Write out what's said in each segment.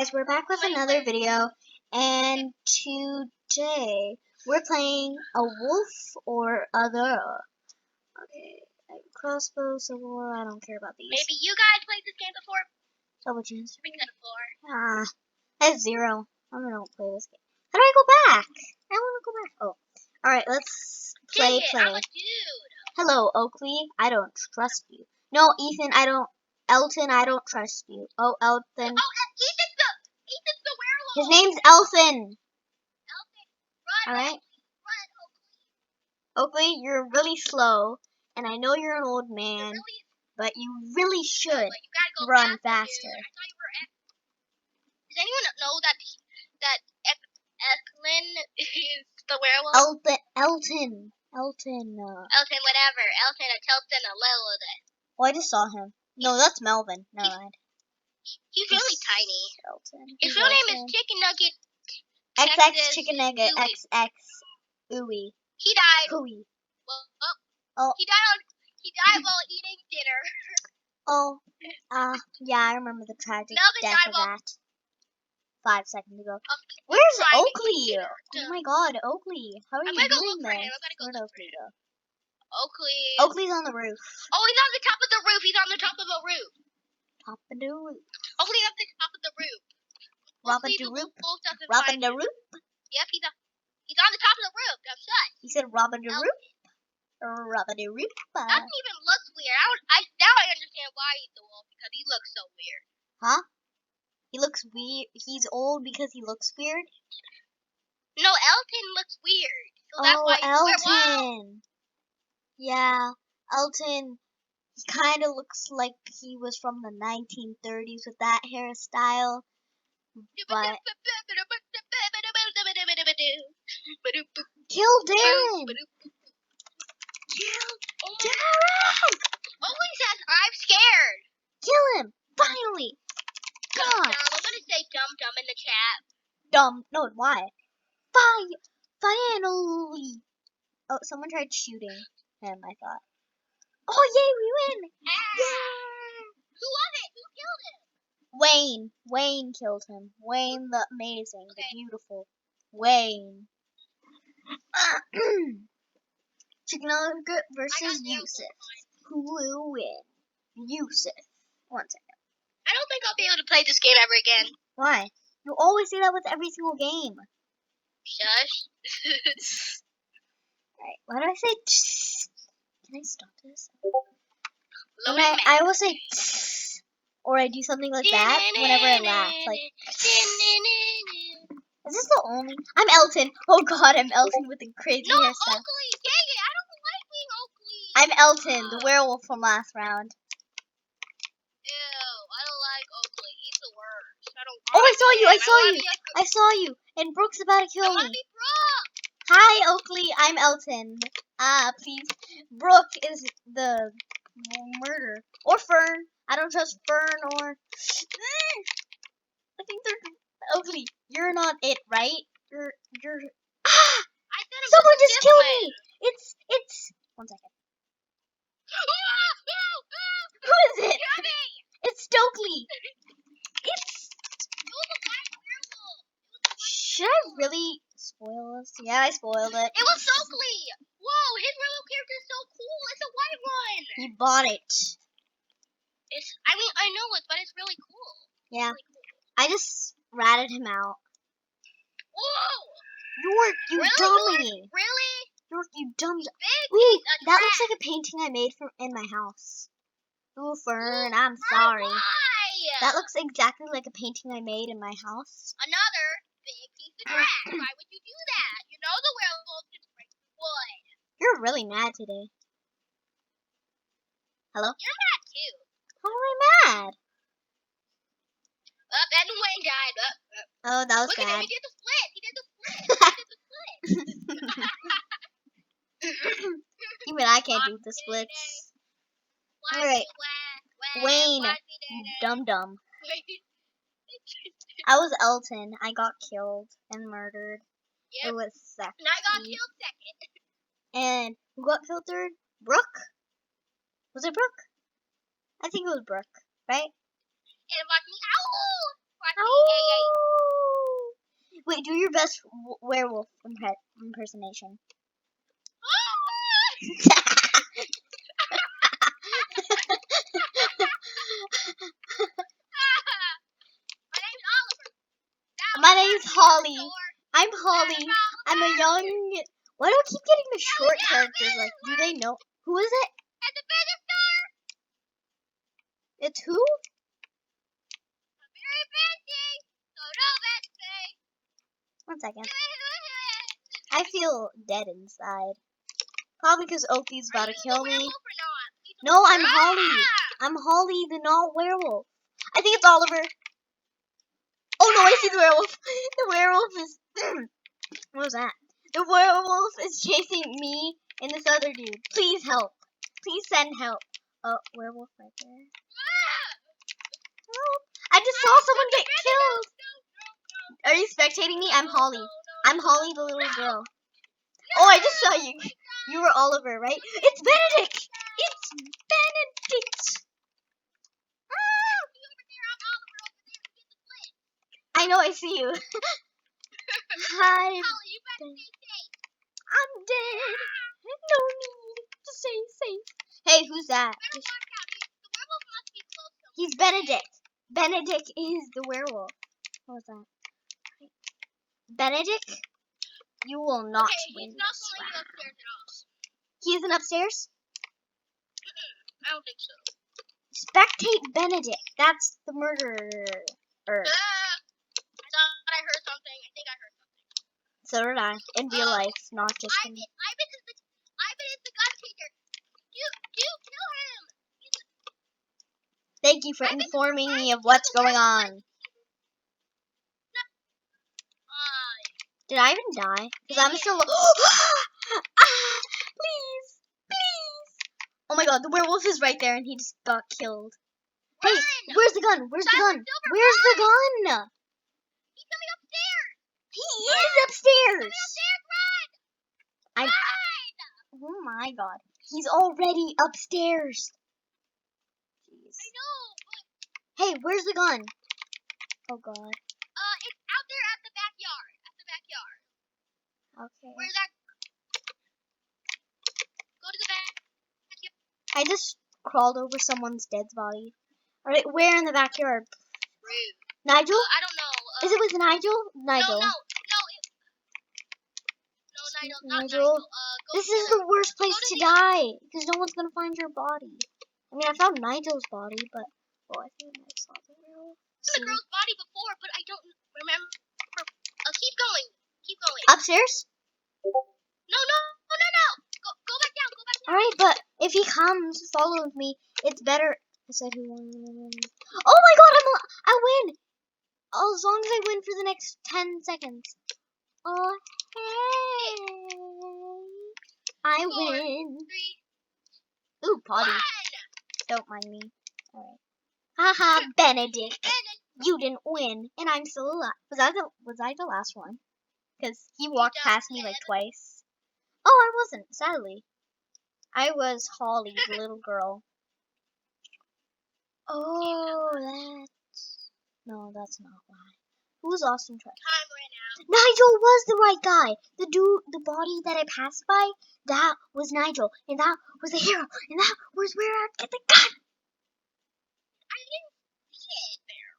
guys, we're back with another video, and today we're playing a wolf or other. Okay, crossbow, civil war, I don't care about these. Maybe you guys played this game before? Double chance. We could afford. I have 0. I'm gonna play this game. How do I go back? I wanna go back. Oh. Alright, let's play. I'm a dude. Hello, Oakley. I don't trust you. No, Ethan, I don't. Elton, I don't trust you. Oh, Elton. Oh, Ethan's the werewolf. His name's Elton. Run, Alright. run, Oakley, you're really slow, and I know you're an old man, but you really should you gotta go run faster. faster. I thought you were Does anyone know that Eklund is the werewolf? Elton. Elton, whatever. Elton, a little bit. Oh, I just saw him. No, that's Melvin. Never mind. He's really tiny. Elton. His real name is Chicken Nugget. XX Chicken Nugget. XX Ooey. He died. Hooey. Well, he died while eating dinner. Oh, yeah, I remember the tragic Melvin death died of while that 5 seconds ago. Where's Oakley? Dinner. Oh my God, Oakley! How are you doing this? Where'd Oakley go? Oakley's on the roof. Oh, he's on the top of the roof. He's on the top of the roof. Top of the roof. Oakley's on the top of the roof. Robin the roof. Robin the roof. Yep, he's on the top of the roof. I'm shut. He said Robin the roof. Robin the roof. That doesn't even look weird. Now I understand why he's the wolf, because he looks so weird. Huh? He looks weird. He's old because he looks weird. No, Elton looks weird. So that's why he's Elton. Yeah, Elton. He kind of looks like he was from the 1930s with that hairstyle. But kill Darren. Kill Darren. Oakley says I'm scared. Kill him. Finally. God. I'm gonna say dum in the chat. Dumb. No, why? Finally. Oh, someone tried shooting him, I thought. Oh, yay, we win. Yeah. Who was it? Who killed him? Wayne. Wayne killed him. Wayne the amazing, the beautiful. Wayne. Chicken Nugget versus Yusuf. Who will win? Yusuf. 1 second. I don't think I'll be able to play this game ever again. Why? You always say that with every single game. Shush. Alright, why do I say Can I stop this? I will say or I do something like that whenever I laugh. Like, is this the only? I'm Elton. Oh God, I'm Elton with the crazy hairstyle. Oakley, dang it! I don't like being Oakley. I'm Elton, the werewolf from last round. Ew, I don't like Oakley. He's the worst. Oh, I saw you! I saw you! And Brooke's about to kill me. Be Brooke. Hi, Oakley. I'm Elton. Please. Brooke is the murder. Or Fern. I don't trust Fern or. I think they're. Oakley, you're not it, right? You're. I said Someone just killed me. It's. 1 second. Who is it? It's Stokely. Should I really spoil this? Yeah, I spoiled it. It was Stokely. Whoa, his real character is so cool. It's a white one. He bought it. I know it, but it's really cool. Yeah. Really cool. I just ratted him out. Whoa! York, you dummy! Really? York, you dummy! Big. Ooh, that looks like a painting I made in my house. Ooh, Fern, I'm sorry. Why? That looks exactly like a painting I made in my house. Another big piece of trash. Why would you do that? You know the werewolf just breaks wood. You're really mad today. Hello? You're mad too. How am I mad? And Wayne died. Oh, that was Look bad. at him. He did the split. He did the split. Even I can't do the splits. Alright. Wayne. Dum-dum. I was Elton. I got killed and murdered. Yep. It was second. And I got killed second. And who got killed third? Brooke? Was it Brooke? I think it was Brooke, right? And watch me. Ow! Watch Ow! Wait, do your best werewolf impersonation. My name's Holly. I'm Holly. I'm a young. Why do I keep getting the short characters? Like, do they know? Who is it? At the bigger store. It's who? Very fancy. So no, that's fake. 1 second. I feel dead inside. Probably because Opie's about to kill me. No, I'm Holly. I'm Holly, the not werewolf. I think it's Oliver. Oh no, I see the werewolf. The werewolf is. What was that? The werewolf is chasing me and this other dude. Please help. Please send help. Oh, werewolf right there. Help. I just saw someone get killed. Are you spectating me? I'm Holly. I'm Holly, the little girl. Oh, I just saw you. You were Oliver, right? It's Benedict. It's Benedict. I know, I see you. Hi. I'm dead. No need to stay safe. Hey, who's that? He's Benedict. Benedict is the werewolf. What was that? Benedict, you will not win this round. He isn't upstairs? I don't think so. Spectate Benedict. That's the murderer. I thought I heard something. I think I heard something. So did I. In real life, not just in... Ivan is the gun taker. You kill him. Thank you for informing me of what's going on. Did I even die? Because I'm still... Please! Please! Oh my god, the werewolf is right there and he just got killed. Hey, where's the gun? Where's the gun? Where's the gun? He's coming upstairs. He is upstairs. Run! Oh my god. He's already upstairs. Jeez. I know. Hey, where's the gun? Oh god. It's out there at the backyard. Okay. Where's that? Go to the back. I just crawled over someone's dead body. Alright, where in the backyard? Rude. Nigel? I don't know. Is it with Nigel? Nigel. No, Nigel. Not Nigel. This is the worst place to die, because no one's gonna find your body. I mean, I found Nigel's body, but I think I saw the werewolf. The girl's body before, but I don't remember. Keep going. Upstairs? No. Go back down. Alright, but if he comes, follow me. It's better. I said who won. Oh my god, I win! As long as I win for the next 10 seconds. Oh, hey. I win. 3, Ooh, potty. 1. Don't mind me. Alright. Haha, Benedict. You didn't win, and I'm still alive. Was I the last one? Because he walked past me like twice. Oh, I wasn't, sadly. I was Holly, the little girl. Oh, that's not why. Who was Austin Trent? Time ran out. Nigel was the right guy. The body that I passed by, that was Nigel, and that was the hero, and that was where I'd get the gun. I didn't see it there.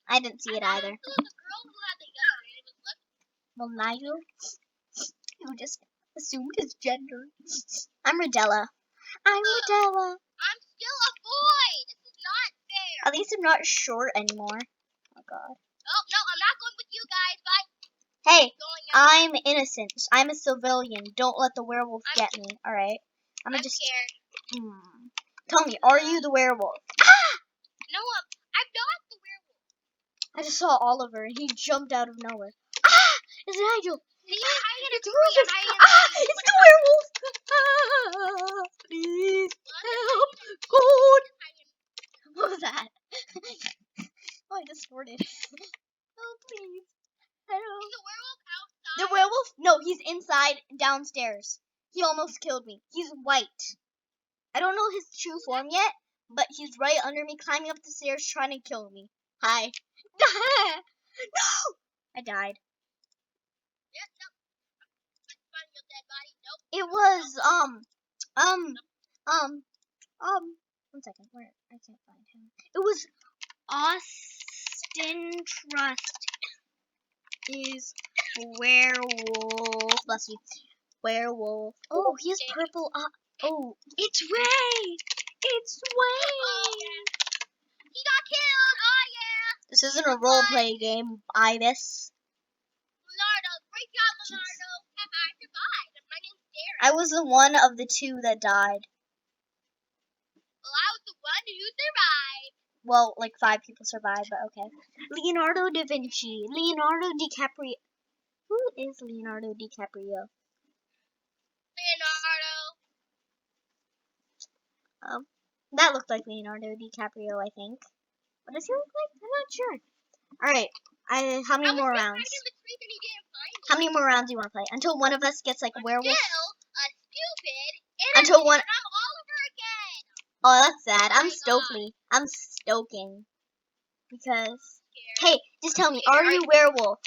I didn't see it either. The girl who had the gun, it was left. Well, Nigel, you just assumed his gender. I'm Rodella. I'm Rodella. I'm still a boy. This is not fair. At least I'm not short anymore. Oh god. Oh no, I'm not going with you guys. Bye. Hey, I'm innocent. I'm a civilian. Don't let the werewolf get me. All right. I'm just scared. Tell me, are you the werewolf? No, I'm not the werewolf. I just saw Oliver and he jumped out of nowhere. It's Nigel. It's the werewolf. Please help. God. What was that? Oh, I just snorted. Oh, please. Help. Is the werewolf outside? The werewolf? No, he's inside downstairs. He almost killed me. He's white. I don't know his true form yet, but he's right under me, climbing up the stairs, trying to kill me. Hi. No! I died. Yep, nope. Find your dead body. Nope. It was, one second, where, I can't find him. It was Austin Trust is werewolf, bless you, werewolf. Oh, he has purple, oh, it's Ray! It's Ray! Oh, yeah. He got killed. Oh, yeah. This isn't a roleplay game, Ibis. Leonardo. Great job, Leonardo. I survived. My name's Darren. I was the one of the two that died. Well, I was the one who survived. Well, like 5 people survived, but okay. Leonardo da Vinci. Leonardo DiCaprio. Who is Leonardo DiCaprio? Leonardo. That looked like Leonardo DiCaprio, I think. What does he look like? I'm not sure. Alright. How many more rounds? How many more rounds do you want to play? Until one of us gets like a werewolf? Still a stupid Until one. and I'm Oliver again. Oh, that's sad. I'm my Stokely. I'm stoking. Because. Scared. Hey, just tell me, Scared. are you werewolf?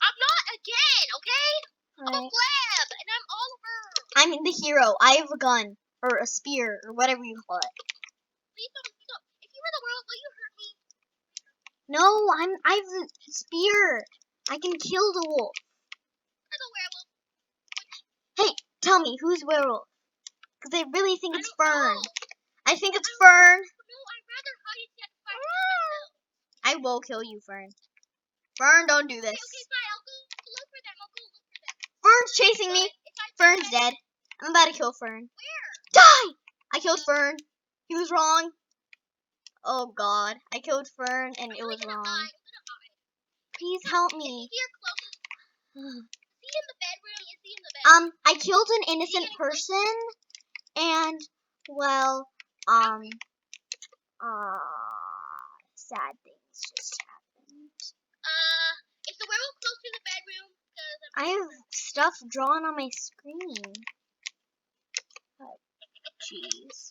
I'm not again, okay? I'm a Alright. flab, and I'm Oliver. I'm the hero. I have a gun. Or a spear. Or whatever you call it. Please don't. If you were the world, will you hurt me? No, I have a spear. I can kill the wolf. You're the werewolf. Hey, tell me, who's werewolf? Because I really think it's I don't Fern. know. I think it's Fern. No, I'd rather hide it than fight myself. I will kill you, Fern. Fern, don't do this. Okay, fine. I'll go look for them. Fern's chasing me. If I Fern's dead. I'm about to kill Fern. Where? Die! I killed Fern. He was wrong. Oh God, I killed Fern and it was wrong. I'm gonna hide. Please help me. Is he here close? Is he in the bedroom? Is he in the bedroom? I killed an innocent person, and well, sad things just happened. Is the werewolf close to the bedroom? I have stuff drawn on my screen. Jeez.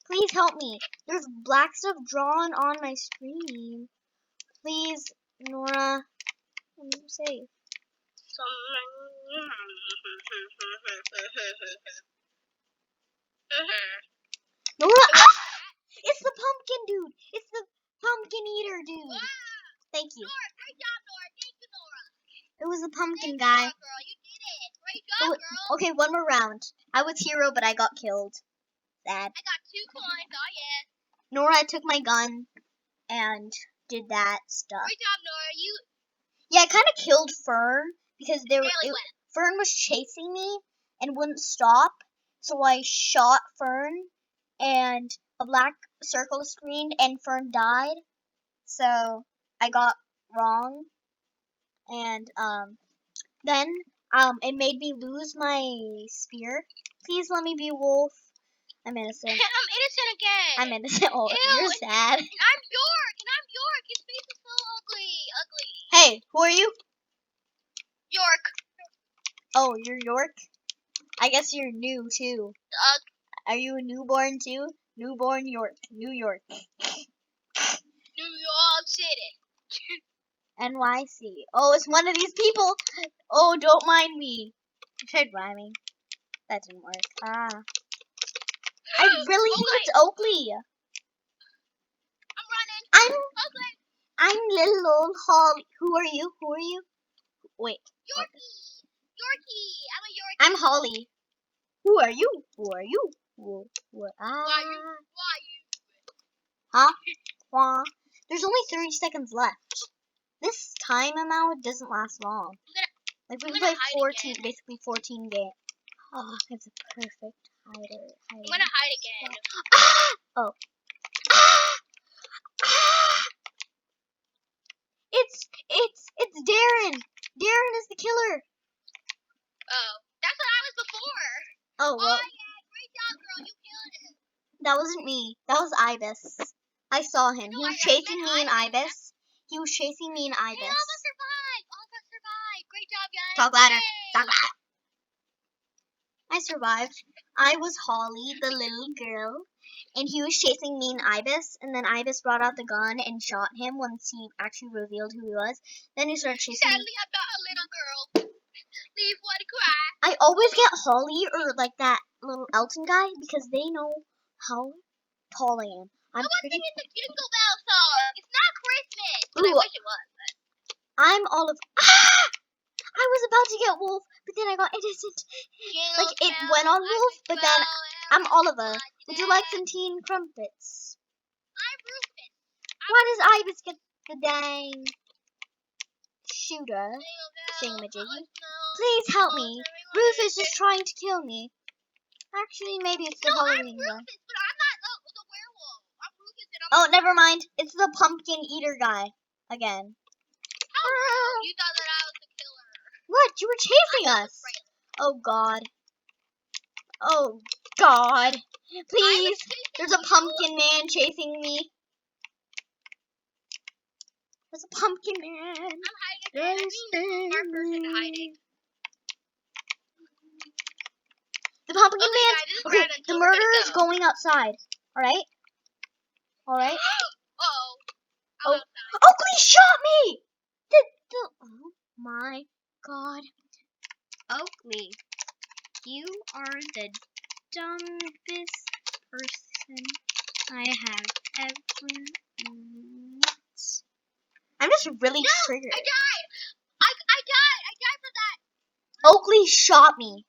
Please help me. There's black stuff drawn on my screen. Please, Nora. I'm safe. Nora! Ah! It's the pumpkin dude! It's the pumpkin eater dude! Wow. Thank you. Nora, great job, Nora. Thank you, Nora. It was the pumpkin Great guy. job, girl. You did it. Great job, girl. Okay, one more round. I was hero, but I got killed. Sad. I got 2 coins. Oh, yeah. Nora took my gun and did that stuff. Great job, Nora. You Yeah, I kind of killed Fern because really went. Fern was chasing me and wouldn't stop. So I shot Fern and a black circle screened and Fern died. So I got wrong. And then it made me lose my spear. Please let me be a wolf. I'm innocent. I'm innocent again. I'm innocent. Oh, Ew, you're sad. And I'm York. His face is so ugly. Hey, who are you? York. Oh, you're York? I guess you're new too. Are you a newborn too? Newborn York. New York. New York City. NYC. Oh, it's one of these people. Oh, don't mind me. I tried rhyming. That didn't work. I really think it's Oakley. I'm running. Oakley. I'm little old Holly. Who are you? Wait. Yorkie. I'm a Yorkie. I'm Holly. Who are you? Who Why you? Huh? Wah. There's only 30 seconds left. This time amount doesn't last long. Like we play 14, basically 14 games. Oh, it's a perfect hider. I'm gonna hide again. Oh. It's Darren. Darren is the killer. Oh, that's what I was before. Oh well. Oh yeah, great job, girl. You killed him. That wasn't me. That was Ibis. I saw him. He was chasing me in Ibis. Hey, all of us survived. Great job, guys. Talk louder. Yay. Talk louder. I survived. I was Holly, the little girl, and he was chasing me and Ibis, and then Ibis brought out the gun and shot him once he actually revealed who he was. Then he started chasing me. Sadly, I'm not a little girl. Leave one cry. I always get Holly or like that little Elton guy because they know how tall I am. I'm pretty. Singing the Jingle Bell song. It's not Christmas. But I Ooh. wish it was. I'm all of. Ah! I was about to get Wolf, but then I got innocent. Like it went on Wolf, but then I'm Oliver. Would you like some tea and crumpets? I'm Rufus. Why does Ibis get the dang shooter thingamajiggy? Please help me. Rufus is trying to kill me. Actually, maybe it's the Halloween I'm guy. Rufus, but I'm not the werewolf. I'm Rufus and I'm Oh, never mind. It's the pumpkin eater guy again. How rude. You thought that I was the killer. What? You were chasing us. Oh God. Oh God. Please. There's a pumpkin man chasing me. There's a pumpkin man. I'm hiding at the smart person hiding. The pumpkin Okay, man. guys, this is Okay, Brandon, the so we're murderer gonna is go. going outside. All right. All right. Uh-oh. Oh. I'm outside. Oakley shot me. Oh my God. Oakley, you are the dumbest person I have ever met. I'm just really triggered. I died. I died. I died from that. Oakley shot me.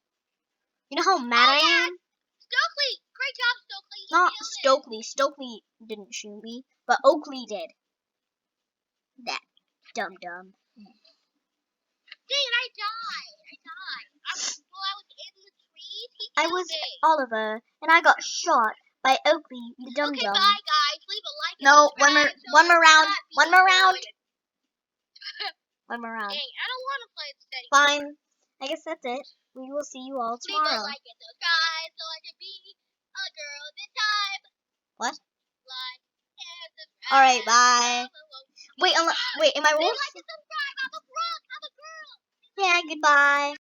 You know how mad I am? Stokely. Great job, Stokely. He Not killed it. Stokely. Stokely didn't shoot me, but Oakley did. That dumb. Dang it, I died. I was in the trees. He I killed was me. Oliver, and I got shot by Oakley, the dum Okay, dum. bye, guys. Leave a like and No, subscribe. one more round. One more round. One more round. Dang, I don't want to play this anymore. Fine. I guess that's it. We will see you all Leave a tomorrow. like and subscribe so I can be a girl this time. What? Like and subscribe. All right. Bye. Wait. Wait. Am I Leave a wolf? like and subscribe. I'm a girl. Yeah. Goodbye.